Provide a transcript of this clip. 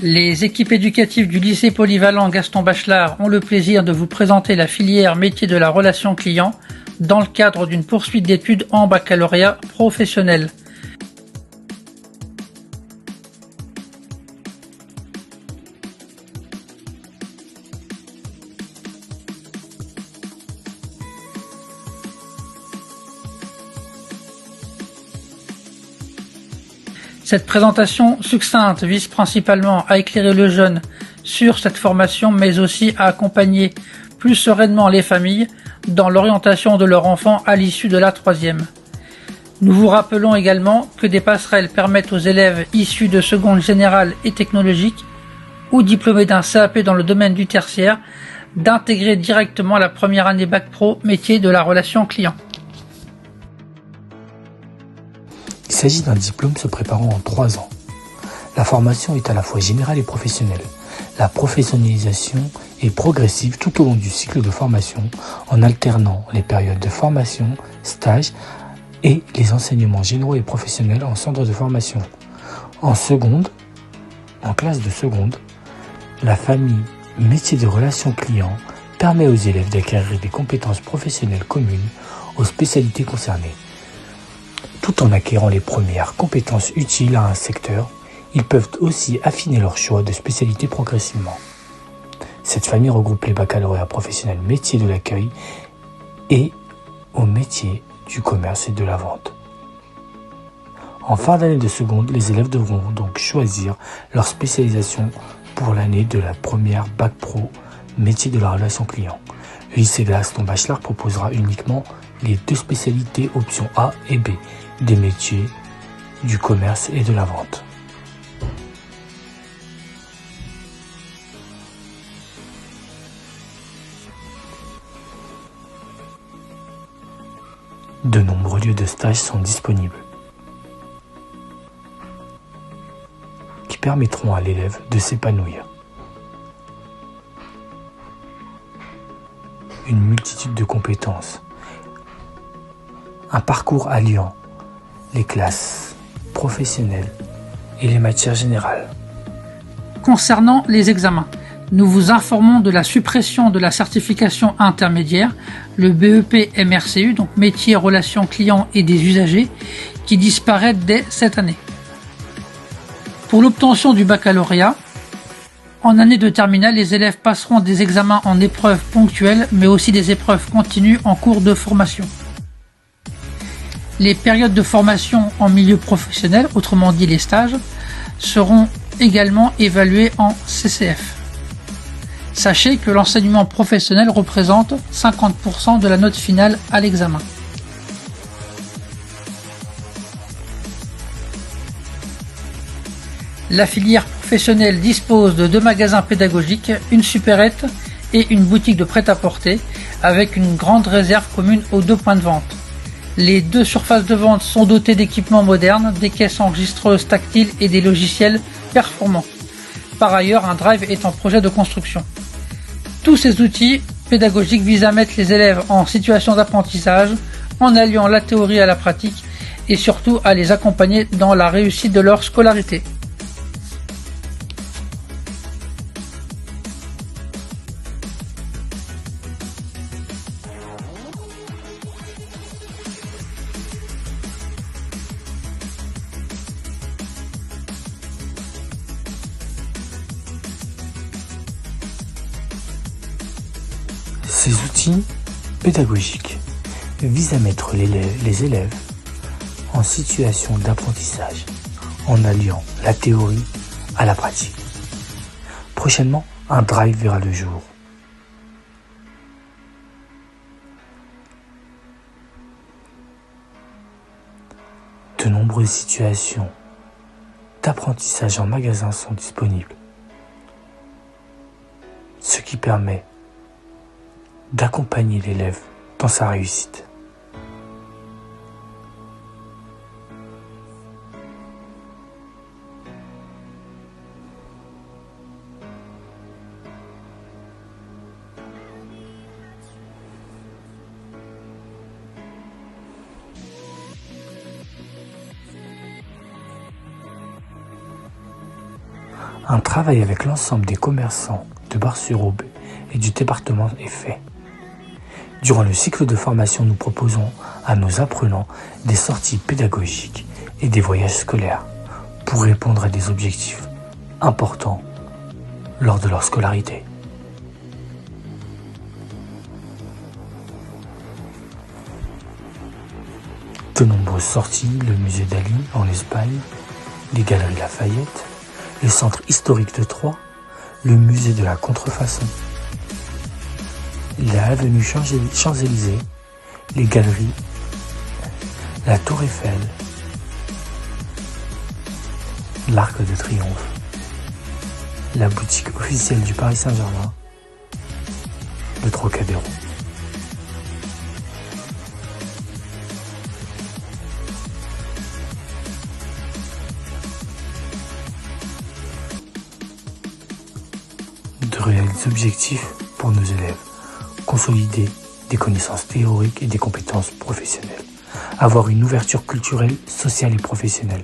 Les équipes éducatives du lycée polyvalent Gaston Bachelard ont le plaisir de vous présenter la filière métier de la relation client dans le cadre d'une poursuite d'études en baccalauréat professionnel. Cette présentation succincte vise principalement à éclairer le jeune sur cette formation, mais aussi à accompagner plus sereinement les familles dans l'orientation de leur enfant à l'issue de la troisième. Nous vous rappelons également que des passerelles permettent aux élèves issus de seconde générale et technologique ou diplômés d'un CAP dans le domaine du tertiaire d'intégrer directement la première année Bac Pro métier de la relation client. Il s'agit d'un diplôme se préparant en 3 ans. La formation est à la fois générale et professionnelle. La professionnalisation est progressive tout au long du cycle de formation en alternant les périodes de formation, stage et les enseignements généraux et professionnels en centre de formation. En classe de seconde, la famille métier de relation client permet aux élèves d'acquérir des compétences professionnelles communes aux spécialités concernées. Tout en acquérant les premières compétences utiles à un secteur, ils peuvent aussi affiner leur choix de spécialité progressivement. Cette famille regroupe les baccalauréats professionnels métiers de l'accueil et aux métiers du commerce et de la vente. En fin d'année de seconde, les élèves devront donc choisir leur spécialisation pour l'année de la première Bac Pro métier de la relation client. Le lycée Gaston Bachelard proposera uniquement les 2 spécialités options A et B des métiers du commerce et de la vente. De nombreux lieux de stage sont disponibles qui permettront à l'élève de s'épanouir. Une multitude de compétences. Un parcours alliant les classes professionnelles et les matières générales. Concernant les examens, nous vous informons de la suppression de la certification intermédiaire, le BEP MRCU, donc métier, relations clients et des usagers, qui disparaît dès cette année. Pour l'obtention du baccalauréat, en année de terminale, les élèves passeront des examens en épreuves ponctuelles, mais aussi des épreuves continues en cours de formation. Les périodes de formation en milieu professionnel, autrement dit les stages, seront également évaluées en CCF. Sachez que l'enseignement professionnel représente 50% de la note finale à l'examen. La filière professionnelle dispose de 2 magasins pédagogiques, une supérette et une boutique de prêt-à-porter, avec une grande réserve commune aux 2 points de vente. Les 2 surfaces de vente sont dotées d'équipements modernes, des caisses enregistreuses tactiles et des logiciels performants. Par ailleurs, un drive est en projet de construction. Tous ces outils pédagogiques visent à mettre les élèves en situation d'apprentissage, en alliant la théorie à la pratique et surtout à les accompagner dans la réussite de leur scolarité. Ces outils pédagogiques visent à mettre les élèves en situation d'apprentissage en alliant la théorie à la pratique. Prochainement, un drive verra le jour. De nombreuses situations d'apprentissage en magasin sont disponibles, ce qui permet d'accompagner l'élève dans sa réussite. Un travail avec l'ensemble des commerçants de Bar-sur-Aube et du département est fait. Durant le cycle de formation, nous proposons à nos apprenants des sorties pédagogiques et des voyages scolaires pour répondre à des objectifs importants lors de leur scolarité. De nombreuses sorties, le musée d'Ali en Espagne, les galeries Lafayette, le centre historique de Troyes, le musée de la Contrefaçon, la avenue Champs-Élysées, les galeries, la Tour Eiffel, l'Arc de Triomphe, la boutique officielle du Paris Saint-Germain, le Trocadéro. De réels objectifs pour nos élèves: consolider des connaissances théoriques et des compétences professionnelles, avoir une ouverture culturelle, sociale et professionnelle,